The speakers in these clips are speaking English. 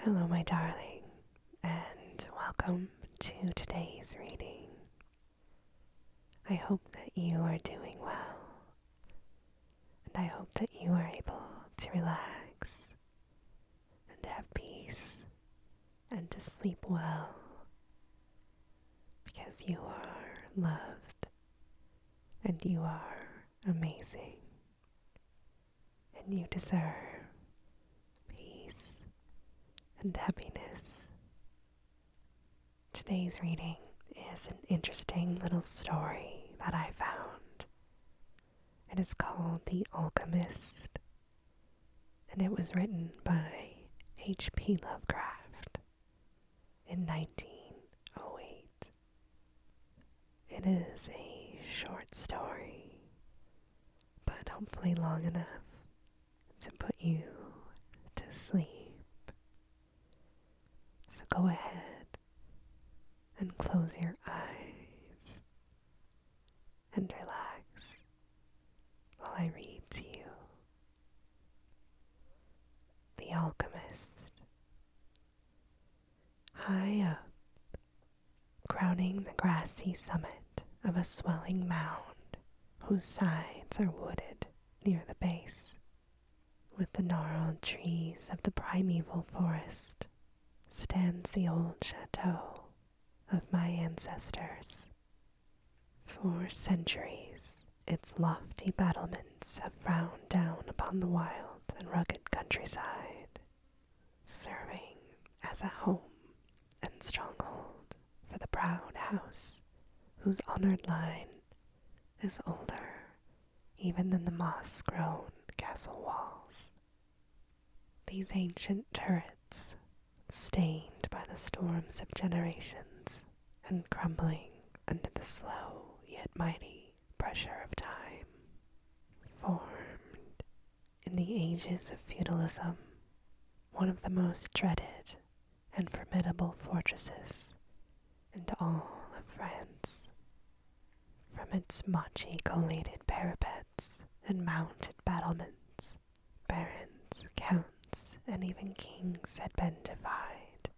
Hello, my darling, and welcome to today's reading. I hope that you are doing well, and I hope that you are able to relax and have peace and to sleep well, because you are loved and you are amazing, and you deserve peace and happiness. Today's reading is an interesting little story that I found. It is called The Alchemist, and it was written by HP Lovecraft in 1908. It is a short story, but hopefully long enough to put you to sleep. So go ahead and close your eyes and relax while I read to you. The Alchemist. High up, crowning the grassy summit of a swelling mound whose sides are wooded near the base, with the gnarled trees of the primeval forest, stands the old chateau of my ancestors. For centuries, its lofty battlements have frowned down upon the wild and rugged countryside, serving as a home and stronghold for the proud house whose honored line is older even than the moss-grown castle walls. These ancient turrets, stained by the storms of generations and crumbling under the slow yet mighty pressure of time, formed in the ages of feudalism one of the most dreaded and formidable fortresses in all of France. From its mochi collated parapets and mounted battlements, barons, counts, and even kings had been defied.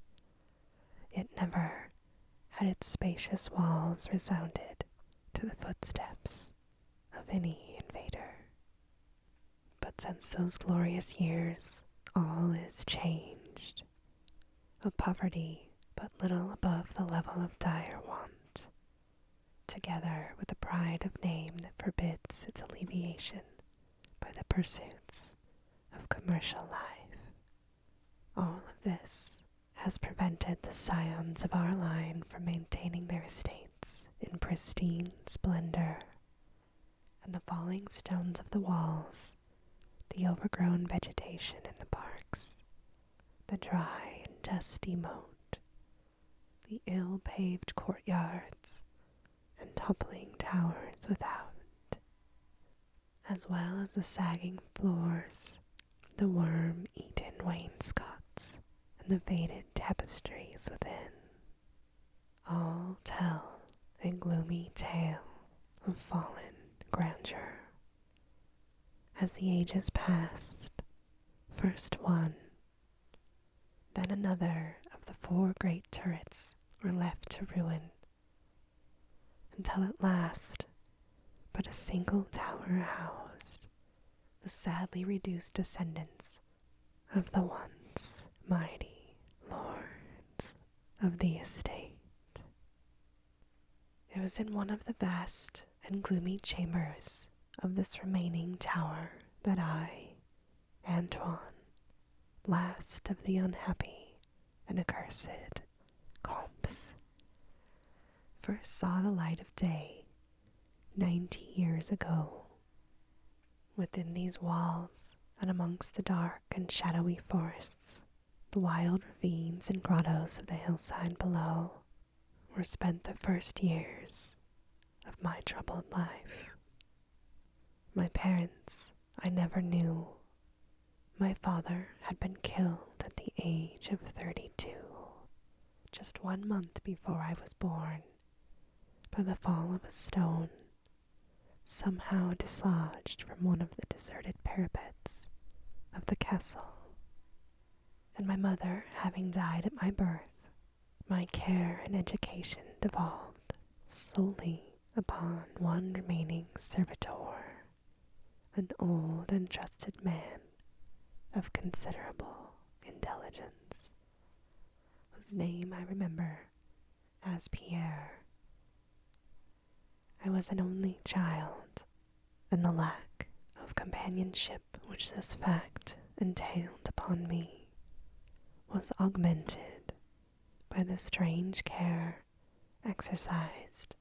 Yet never had its spacious walls resounded to the footsteps of any invader. But since those glorious years, all is changed. A poverty but little above the level of dire want, together with a pride of name that forbids its alleviation by the pursuits of commercial life. All of this has prevented the scions of our line from maintaining their estates in pristine splendor, and the falling stones of the walls, the overgrown vegetation in the parks, the dry and dusty moat, the ill-paved courtyards, and toppling towers without, as well as the sagging floors, the worm-eaten wainscots, and the faded tapestries within, all tell a gloomy tale of fallen grandeur. As the ages passed, first one, then another of the 4 great turrets were left to ruin, until at last but a single tower housed the sadly reduced descendants of the once mighty lords of the estate. It was in one of the vast and gloomy chambers of this remaining tower that I, Antoine, last of the unhappy and accursed comps, first saw the light of day 90 years ago. Within these walls and amongst the dark and shadowy forests, the wild ravines and grottos of the hillside below, were spent the first years of my troubled life. My parents I never knew. My father had been killed at the age of 32, just 1 month before I was born, by the fall of a stone, somehow dislodged from one of the deserted parapets of the castle. and my mother having died at my birth, my care and education devolved solely upon one remaining servitor, an old and trusted man of considerable intelligence, whose name I remember as Pierre. I was an only child, and the lack of companionship which this fact entailed upon me was augmented by the strange care exercised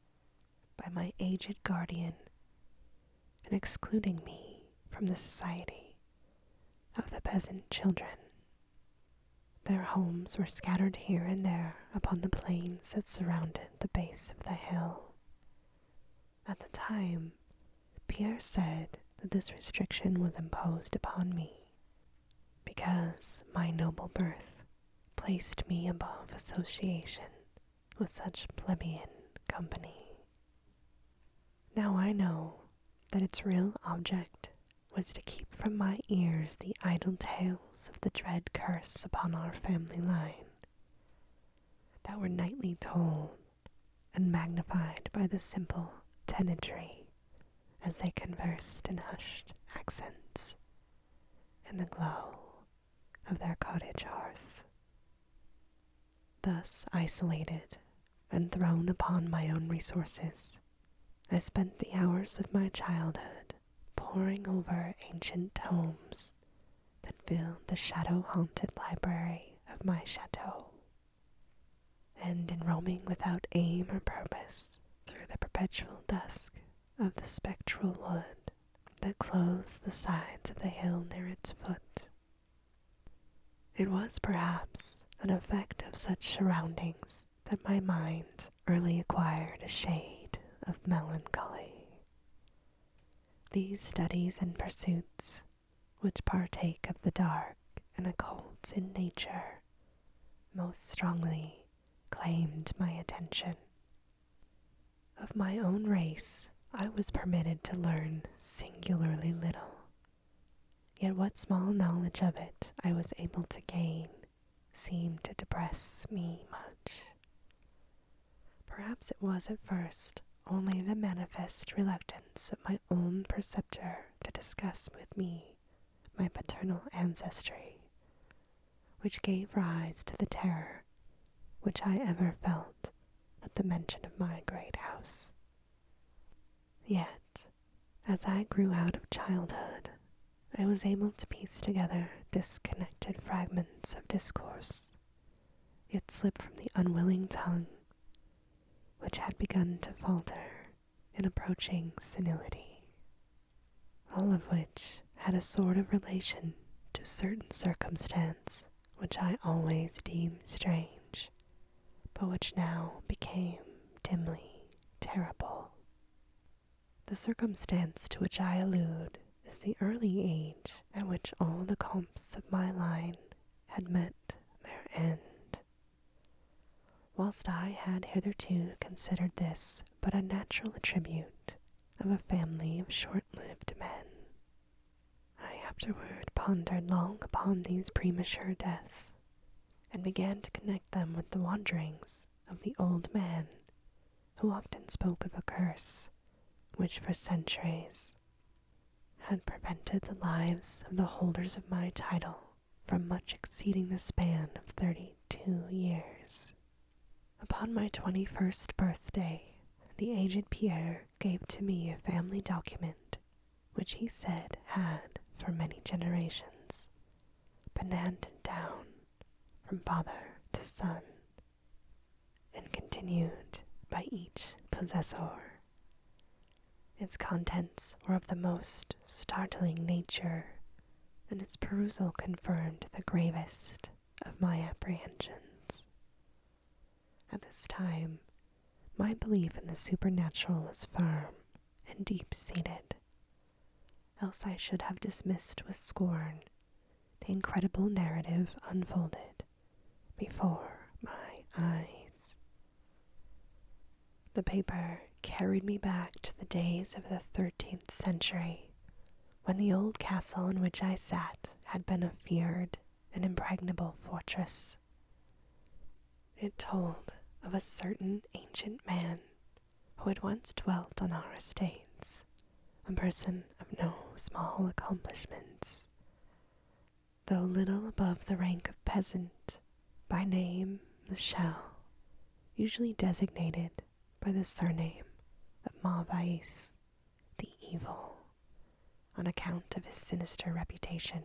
by my aged guardian in excluding me from the society of the peasant children. Their homes were scattered here and there upon the plains that surrounded the base of the hill. At the time, Pierre said that this restriction was imposed upon me because my noble birth placed me above association with such plebeian company. Now I know that its real object was to keep from my ears the idle tales of the dread curse upon our family line that were nightly told and magnified by the simple tenantry as they conversed in hushed accents in the glow of their cottage hearths. Thus isolated and thrown upon my own resources, I spent the hours of my childhood poring over ancient tomes that filled the shadow-haunted library of my chateau, and in roaming without aim or purpose through the perpetual dusk of the spectral wood that clothes the sides of the hill near its foot. It was perhaps an effect of such surroundings that my mind early acquired a shade of melancholy. These studies and pursuits, which partake of the dark and occult in nature, most strongly claimed my attention. Of my own race, I was permitted to learn singularly little, yet what small knowledge of it I was able to gain seemed to depress me much. Perhaps it was at first only the manifest reluctance of my own preceptor to discuss with me my paternal ancestry, which gave rise to the terror which I ever felt at the mention of my great house. Yet, as I grew out of childhood, I was able to piece together disconnected fragments of discourse, yet slip from the unwilling tongue, which had begun to falter in approaching senility, all of which had a sort of relation to certain circumstance which I always deemed strange, but which now became dimly terrible. The circumstance to which I allude is the early age at which all the comtes of my line had met their end. Whilst I had hitherto considered this but a natural attribute of a family of short-lived men, I afterward pondered long upon these premature deaths, and began to connect them with the wanderings of the old man, who often spoke of a curse which for centuries had prevented the lives of the holders of my title from much exceeding the span of 32 years. Upon my 21st birthday, the aged Pierre gave to me a family document which he said had, for many generations, been handed down from father to son, and continued by each possessor. Its contents were of the most startling nature, and its perusal confirmed the gravest of my apprehensions. At this time, my belief in the supernatural was firm and deep-seated, else I should have dismissed with scorn the incredible narrative unfolded before my eyes. The paper carried me back to the days of the 13th century, when the old castle in which I sat had been a feared an impregnable fortress. It told of a certain ancient man who had once dwelt on our estates, a person of no small accomplishments. Though little above the rank of peasant, by name Michel, usually designated by the surname of Mauvais, the evil, on account of his sinister reputation.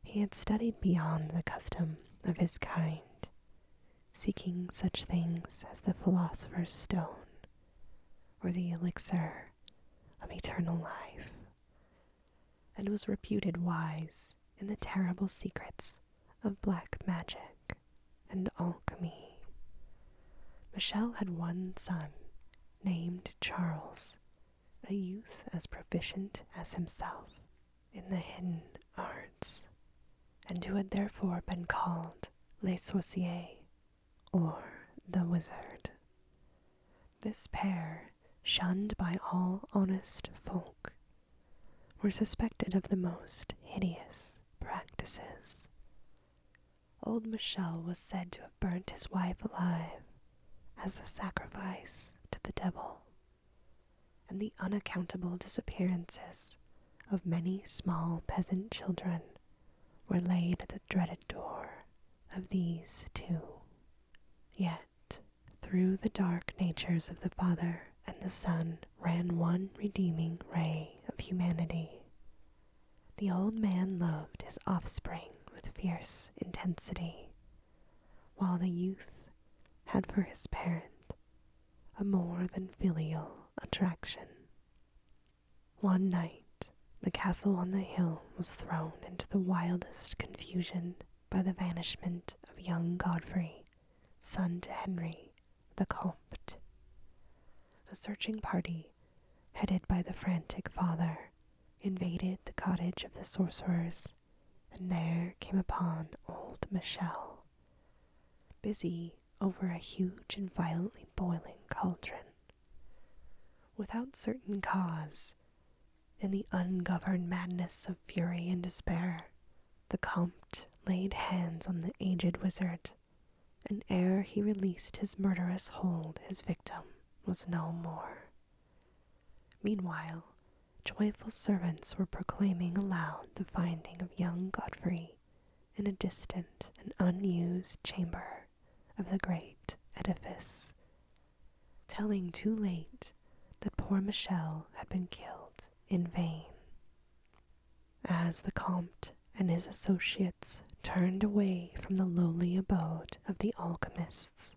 He had studied beyond the custom of his kind, seeking such things as the philosopher's stone or the elixir of eternal life, and was reputed wise in the terrible secrets of black magic and alchemy. Michel had one son named Charles, a youth as proficient as himself in the hidden arts, and who had therefore been called Le Sorcier, or the Wizard. This pair, shunned by all honest folk, were suspected of the most hideous practices. Old Michel was said to have burnt his wife alive as a sacrifice to the devil, and the unaccountable disappearances of many small peasant children were laid at the dreaded door of these two. Yet, through the dark natures of the Father and the Son ran one redeeming ray of humanity. The old man loved his offspring with fierce intensity, while the youth had for his parent a more than filial attraction. One night, the castle on the hill was thrown into the wildest confusion by the vanishment of young Godfrey, son to Henry the Comte. A searching party, headed by the frantic father, invaded the cottage of the sorcerers, and there came upon old Michel, busy over a huge and violently boiling cauldron. Without certain cause, in the ungoverned madness of fury and despair, the Comte laid hands on the aged wizard, and ere he released his murderous hold, his victim was no more. Meanwhile, joyful servants were proclaiming aloud the finding of young Godfrey in a distant and unused chamber of the great edifice, telling too late that poor Michel had been killed in vain. As the Comte and his associates turned away from the lowly abode of the alchemists,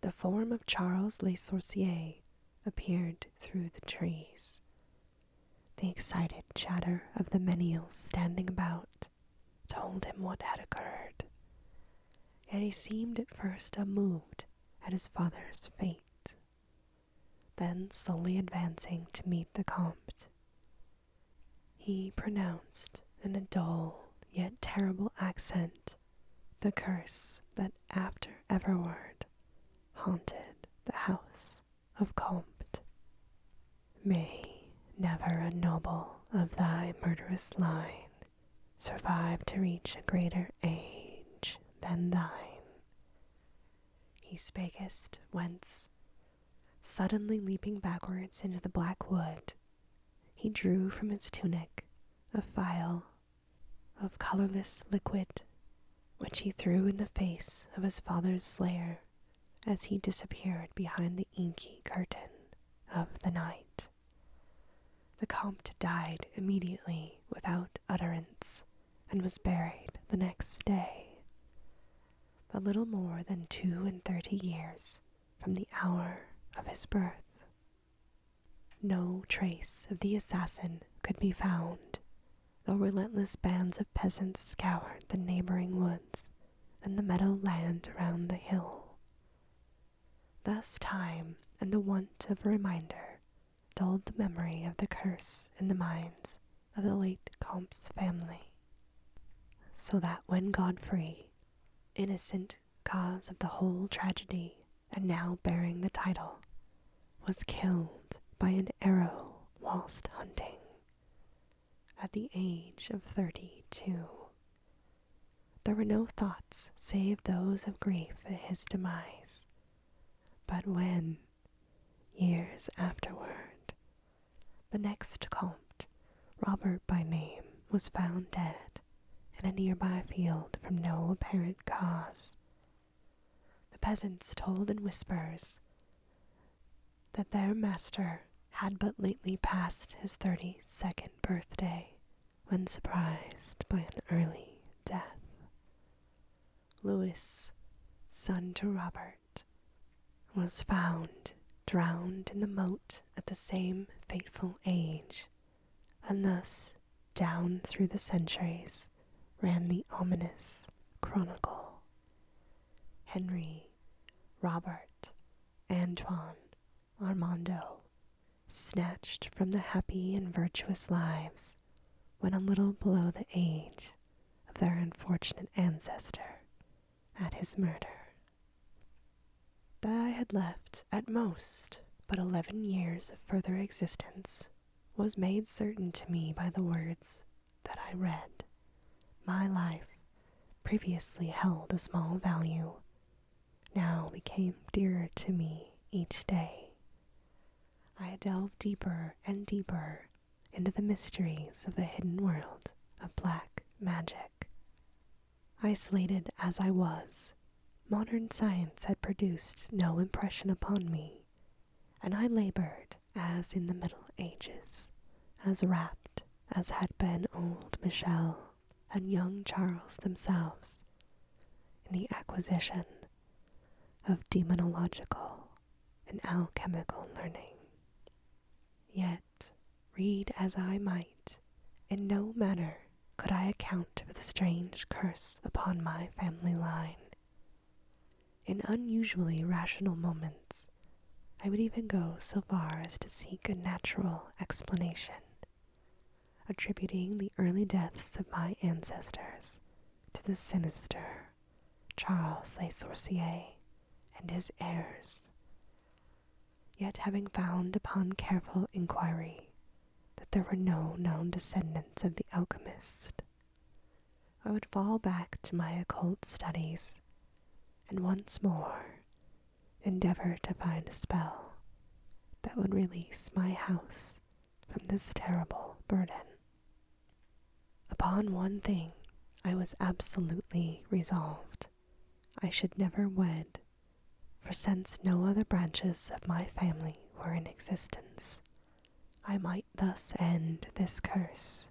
the form of Charles Le Sorcier appeared through the trees. The excited chatter of the menials standing about told him what had occurred, yet he seemed at first unmoved at his father's fate. Then, slowly advancing to meet the Comte, he pronounced in a dull yet terrible accent the curse that after everward haunted the house of Comte. May never a noble of thy murderous line survive to reach a greater age than thine. He spakest whence, suddenly leaping backwards into the black wood, he drew from his tunic a phial of colorless liquid, which he threw in the face of his father's slayer as he disappeared behind the inky curtain of the night. The Comte died immediately without utterance, and was buried the next day, but little more than 32 years from the hour of his birth. No trace of the assassin could be found, though relentless bands of peasants scoured the neighboring woods and the meadow land around the hill. Thus time and the want of a reminder dulled the memory of the curse in the minds of the late Comte's family, so that when Godfrey, innocent cause of the whole tragedy and now bearing the title, was killed by an arrow whilst hunting, at the age of 32, There were no thoughts save those of grief at his demise. But when, years afterward, the next comte, Robert by name, was found dead in a nearby field from no apparent cause, the peasants told in whispers that their master had but lately passed his 32nd birthday when surprised by an early death. Louis, son to Robert, was found drowned in the moat at the same fateful age, and thus down through the centuries ran the ominous chronicle. Henry, Robert, Antoine, Armando, snatched from the happy and virtuous lives when a little below the age of their unfortunate ancestor at his murder. That I had left at most but 11 years of further existence was made certain to me by the words that I read. My life, previously held a small value, now became dearer to me each day. I delved deeper and deeper into the mysteries of the hidden world of black magic. Isolated as I was, modern science had produced no impression upon me, and I labored as in the Middle Ages, as rapt as had been old Michel and young Charles themselves, in the acquisition of demonological and alchemical learning. Yet, read as I might, in no manner could I account for the strange curse upon my family line. In unusually rational moments, I would even go so far as to seek a natural explanation, attributing the early deaths of my ancestors to the sinister Charles Le Sorcier and his heirs. Yet having found upon careful inquiry that there were no known descendants of the Alchemist, I would fall back to my occult studies and once more endeavor to find a spell that would release my house from this terrible burden. Upon one thing I was absolutely resolved. I should never wed, for since no other branches of my family were in existence, I might thus end this curse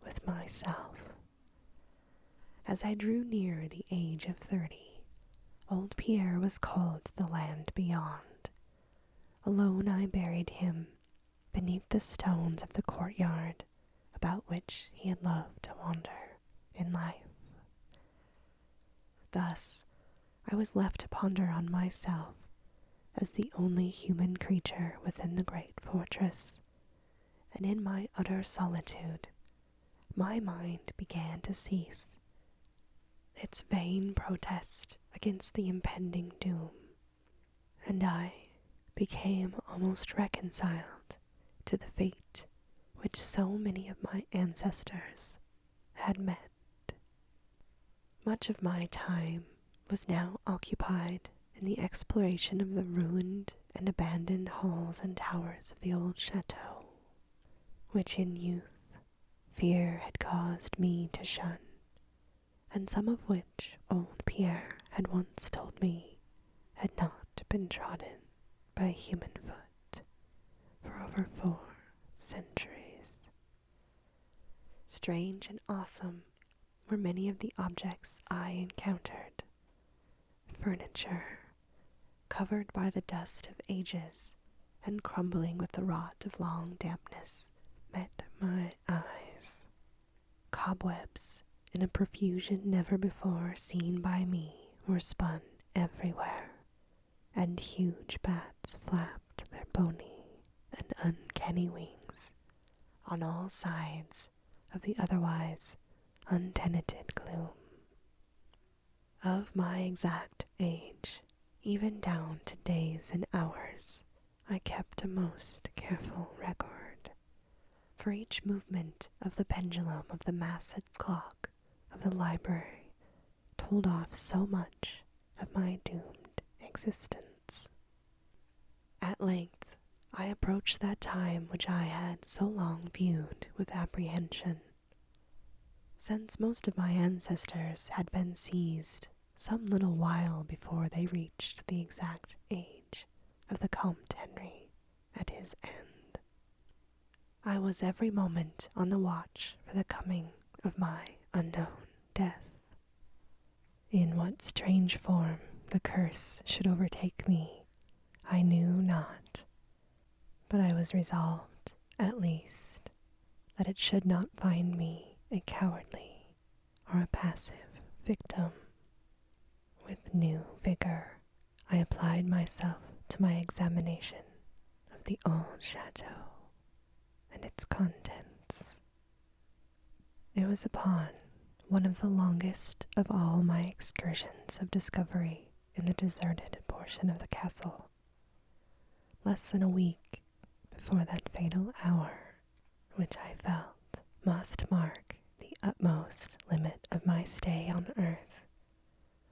with myself. As I drew near the age of 30, old Pierre was called to the land beyond. Alone I buried him beneath the stones of the courtyard about which he had loved to wander in life. Thus, I was left to ponder on myself as the only human creature within the great fortress, and in my utter solitude, my mind began to cease its vain protest against the impending doom, and I became almost reconciled to the fate which so many of my ancestors had met. Much of my time was now occupied in the exploration of the ruined and abandoned halls and towers of the old chateau, which in youth fear had caused me to shun, and some of which old Pierre had once told me had not been trodden by human foot for over 4 centuries. Strange and awesome were many of the objects I encountered. Furniture, covered by the dust of ages and crumbling with the rot of long dampness, met my eyes. Cobwebs, in a profusion never before seen by me, were spun everywhere, and huge bats flapped their bony and uncanny wings on all sides of the otherwise untenanted gloom. Of my exact age, even down to days and hours, I kept a most careful record. For each movement of the pendulum of the massive clock of the library told off so much of my doomed existence. At length, I approached that time which I had so long viewed with apprehension. Since most of my ancestors had been seized some little while before they reached the exact age of the Comte Henry at his end, I was every moment on the watch for the coming of my unknown death. In what strange form the curse should overtake me, I knew not, but I was resolved, at least, that it should not find me a cowardly or a passive victim. With new vigor, I applied myself to my examination of the old chateau and its contents. It was upon one of the longest of all my excursions of discovery in the deserted portion of the castle, less than a week before that fatal hour which I felt must mark the utmost limit of my stay on earth,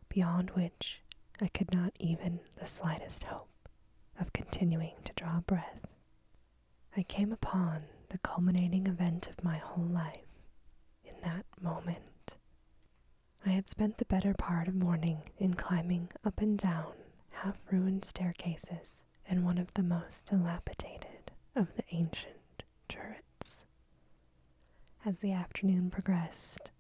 beyond which I could not even the slightest hope of continuing to draw breath. I came upon the culminating event of my whole life in that moment. I had spent the better part of morning in climbing up and down half-ruined staircases in one of the most dilapidated of the ancient turrets. As the afternoon progressed,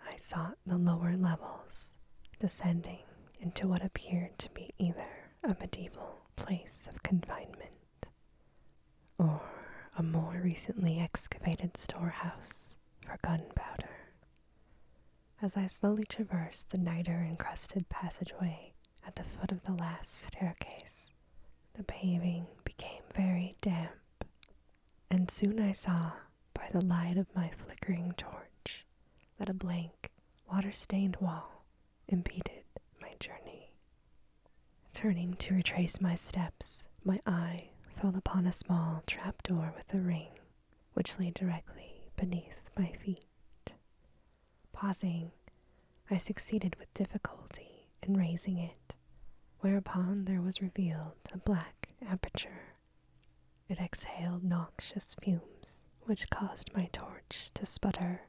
I sought the lower levels, descending into what appeared to be either a medieval place of confinement or a more recently excavated storehouse for gunpowder. As I slowly traversed the niter-encrusted passageway at the foot of the last staircase, the paving became very damp, and soon I saw, by the light of my flickering torch, that a blank, water-stained wall impeded my journey. Turning to retrace my steps, my eye fell upon a small trapdoor with a ring, which lay directly beneath my feet. Pausing, I succeeded with difficulty in raising it, whereupon there was revealed a black aperture. It exhaled noxious fumes, which caused my torch to sputter,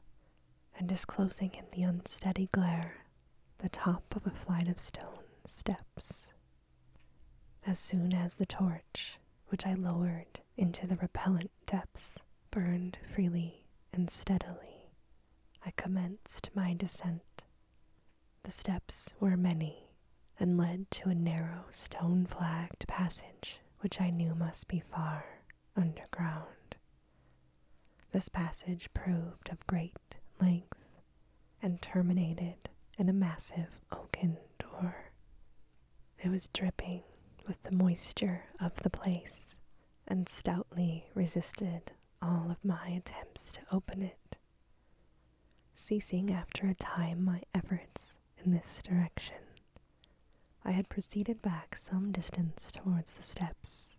and disclosing in the unsteady glare the top of a flight of stone steps. As soon as the torch, which I lowered into the repellent depths, burned freely and steadily, I commenced my descent. The steps were many, and led to a narrow stone-flagged passage which I knew must be far underground. This passage proved of great length, and terminated in a massive oaken door. It was dripping with the moisture of the place, and stoutly resisted all of my attempts to open it. Ceasing after a time my efforts in this direction, I had proceeded back some distance towards the steps,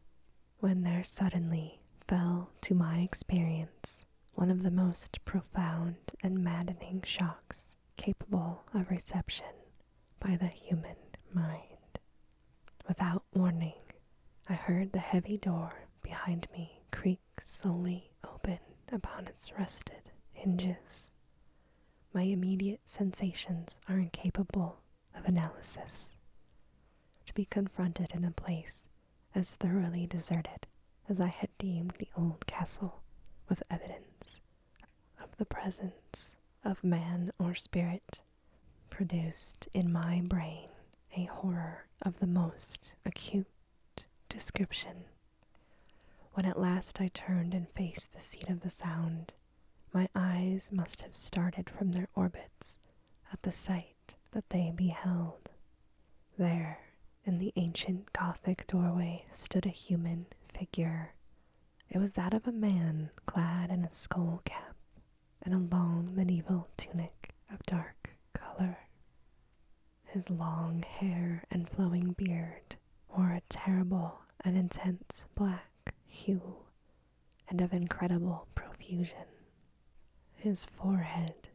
when there suddenly fell to my experience one of the most profound and maddening shocks capable of reception by the human mind. Without warning, I heard the heavy door behind me creak slowly open upon its rusted hinges. My immediate sensations are incapable of analysis. To be confronted in a place as thoroughly deserted as I had deemed the old castle, with evidence of the presence of man or spirit, produced in my brain a horror of the most acute description. When at last I turned and faced the seat of the sound, my eyes must have started from their orbits at the sight that they beheld. There, in the ancient Gothic doorway, stood a human figure. It was that of a man clad in a skull cap and a long medieval tunic of dark color. His long hair and flowing beard wore a terrible and intense black hue, and of incredible profusion. His forehead,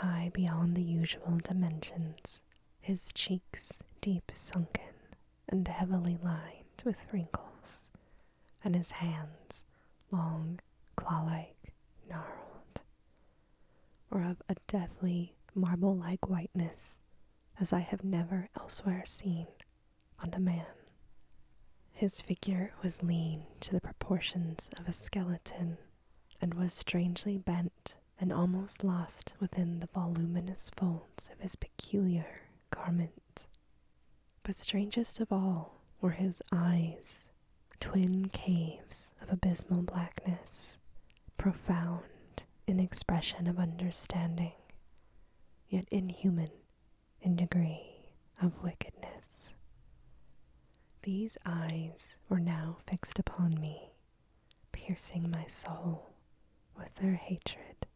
high beyond the usual dimensions, his cheeks deep sunken and heavily lined with wrinkles, and his hands long, claw-like, gnarled, were of a deathly, marble-like whiteness as I have never elsewhere seen on a man. His figure was lean to the proportions of a skeleton, and was strangely bent and almost lost within the voluminous folds of his peculiar garment. But strangest of all were his eyes, twin caves of abysmal blackness, profound in expression of understanding, yet inhuman in degree of wickedness. These eyes were now fixed upon me, piercing my soul with their hatred,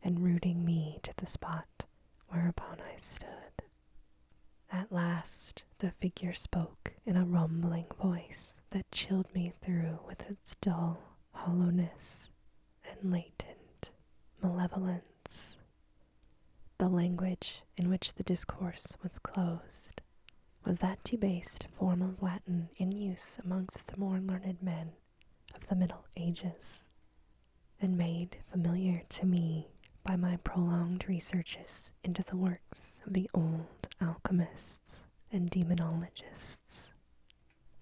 and rooting me to the spot whereupon I stood. At last the figure spoke in a rumbling voice that chilled me through with its dull hollowness and latent malevolence. The language in which the discourse was closed was that debased form of Latin in use amongst the more learned men of the Middle Ages, and made familiar to me by my prolonged researches into the works of the old alchemists and demonologists.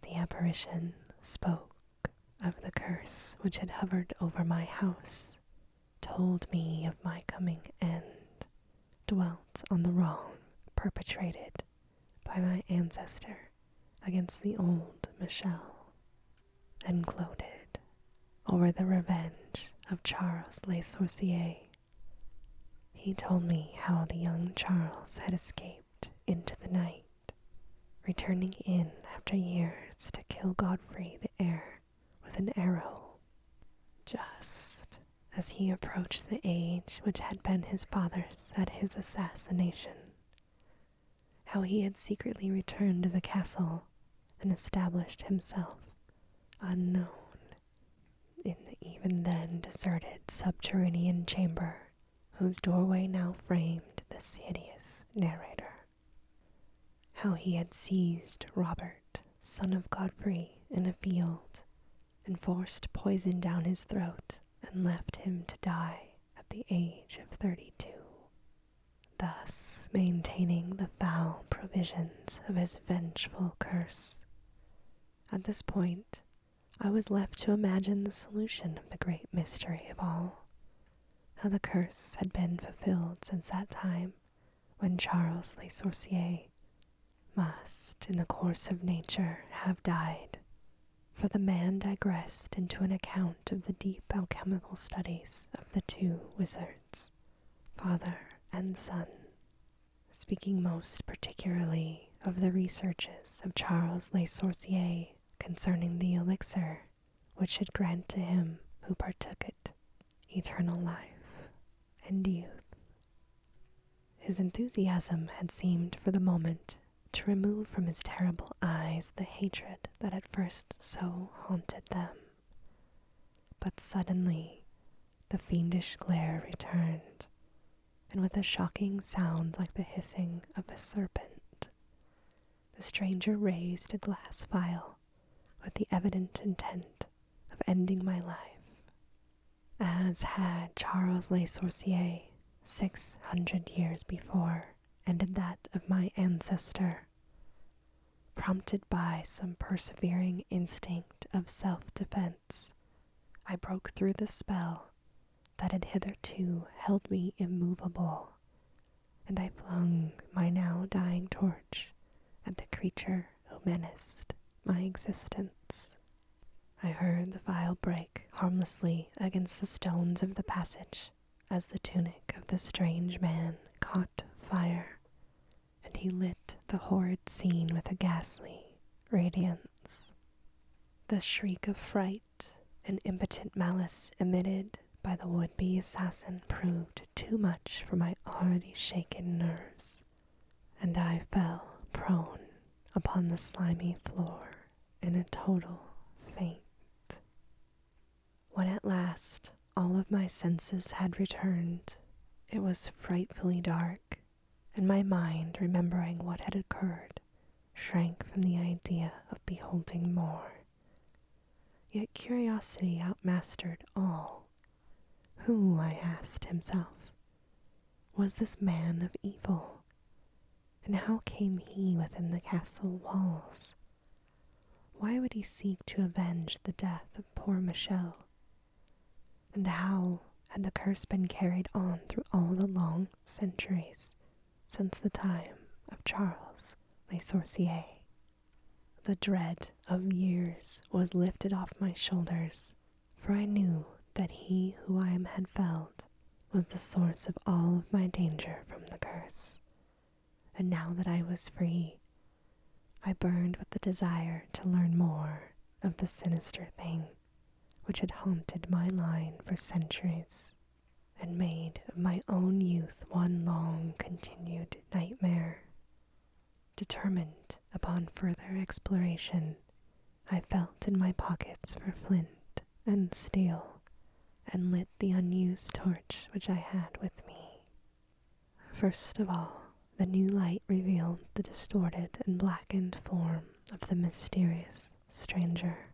The apparition spoke of the curse which had hovered over my house, told me of my coming end, dwelt on the wrong perpetrated by my ancestor against the old Michel, and gloated over the revenge of Charles Le Sorcier. He told me how the young Charles had escaped into the night, returning in after years to kill Godfrey the heir with an arrow, just as he approached the age which had been his father's at his assassination. How he had secretly returned to the castle and established himself unknown in the even then deserted subterranean chamber whose doorway now framed this hideous narrator. How he had seized Robert, son of Godfrey, in a field and forced poison down his throat and left him to die at the age of 32. Thus maintaining the foul provisions of his vengeful curse. At this point, I was left to imagine the solution of the great mystery of all, how the curse had been fulfilled since that time when Charles Le Sorcier must, in the course of nature, have died, for the man digressed into an account of the deep alchemical studies of the two wizards, father and son, speaking most particularly of the researches of Charles Le Sorcier concerning the elixir which should grant to him who partook it eternal life and youth. His enthusiasm had seemed for the moment to remove from his terrible eyes the hatred that at first so haunted them. But suddenly the fiendish glare returned, and with a shocking sound like the hissing of a serpent, the stranger raised a glass vial with the evident intent of ending my life, as had Charles Le Sorcier 600 years before ended that of my ancestor. Prompted by some persevering instinct of self-defense, I broke through the spell that had hitherto held me immovable, and I flung my now dying torch at the creature who menaced my existence. I heard the vial break harmlessly against the stones of the passage as the tunic of the strange man caught fire, and he lit the horrid scene with a ghastly radiance. The shriek of fright and impotent malice emitted by the would-be assassin proved too much for my already shaken nerves, and I fell prone upon the slimy floor in a total faint. When at last all of my senses had returned, It was frightfully dark, and my mind, remembering what had occurred, shrank from the idea of beholding more. Yet curiosity outmastered all. Who, I asked himself, was this man of evil? And how came he within the castle walls? Why would he seek to avenge the death of poor Michelle? And how had the curse been carried on through all the long centuries since the time of Charles Le Sorcier? The dread of years was lifted off my shoulders, for I knew that he who I had felled was the source of all of my danger from the curse. And now that I was free, I burned with the desire to learn more of the sinister thing which had haunted my line for centuries and made of my own youth one long continued nightmare. Determined upon further exploration, I felt in my pockets for flint and steel and lit the unused torch which I had with me. First of all, the new light revealed the distorted and blackened form of the mysterious stranger.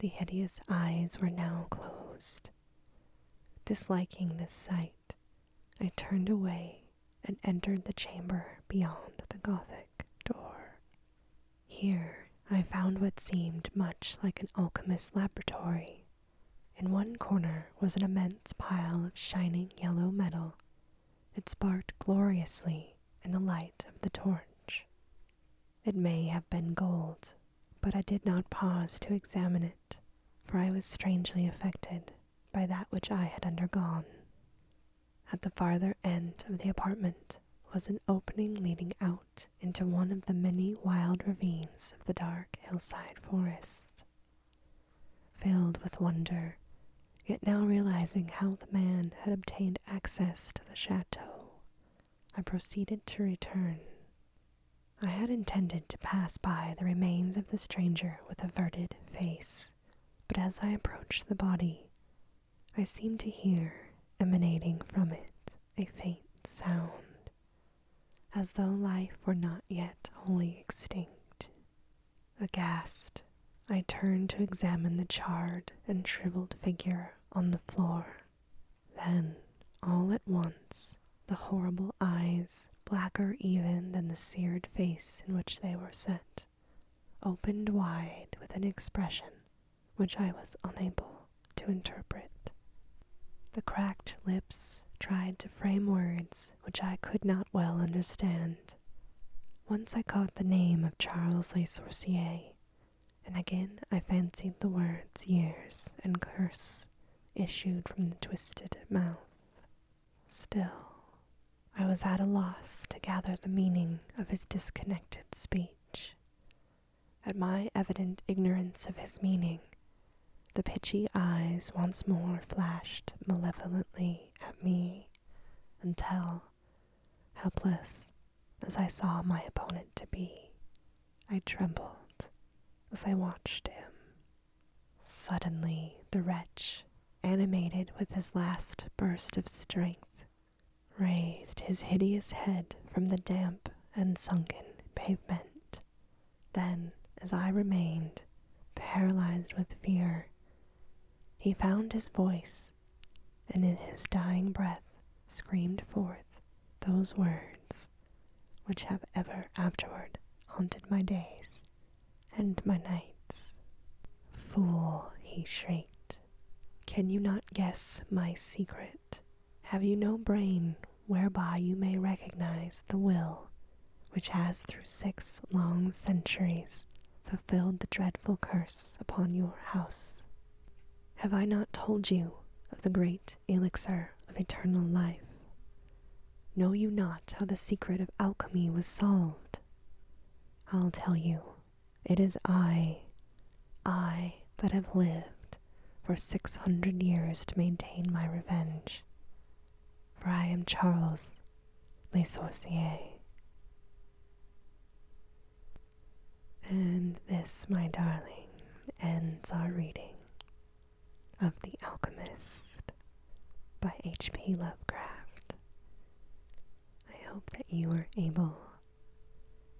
The hideous eyes were now closed. Disliking this sight, I turned away and entered the chamber beyond the Gothic door. Here I found what seemed much like an alchemist's laboratory. In one corner was an immense pile of shining yellow metal. It sparkled gloriously in the light of the torch. It may have been gold, but I did not pause to examine it, for I was strangely affected by that which I had undergone. At the farther end of the apartment was an opening leading out into one of the many wild ravines of the dark hillside forest. Filled with wonder, yet now realizing how the man had obtained access to the chateau, I proceeded to return. I had intended to pass by the remains of the stranger with averted face, but as I approached the body, I seemed to hear, emanating from it, a faint sound, as though life were not yet wholly extinct. Aghast, I turned to examine the charred and shriveled figure on the floor. Then, all at once, the horrible eyes, blacker even than the seared face in which they were set, opened wide with an expression which I was unable to interpret. The cracked lips tried to frame words which I could not well understand. Once I caught the name of Charles Le Sorcier, and again I fancied the words years and curse issued from the twisted mouth. Still, I was at a loss to gather the meaning of his disconnected speech. At my evident ignorance of his meaning, the pitchy eyes once more flashed malevolently at me until, helpless as I saw my opponent to be, I trembled as I watched him. Suddenly, the wretch, animated with his last burst of strength, raised his hideous head from the damp and sunken pavement. Then, as I remained, paralyzed with fear, he found his voice, and in his dying breath screamed forth those words which have ever afterward haunted my days and my nights. "Fool," he shrieked, "can you not guess my secret? Have you no brain whereby you may recognize the will which has through 6 long centuries fulfilled the dreadful curse upon your house? Have I not told you of the great elixir of eternal life? Know you not how the secret of alchemy was solved? I'll tell you, it is I that have lived for 600 years to maintain my revenge, for I am Charles Le Sorcier." And this, my darling, ends our reading of The Alchemist by HP Lovecraft. hope that you are able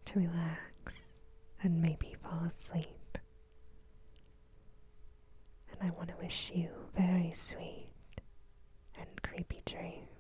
to relax and maybe fall asleep. And I want to wish you very sweet and creepy dreams.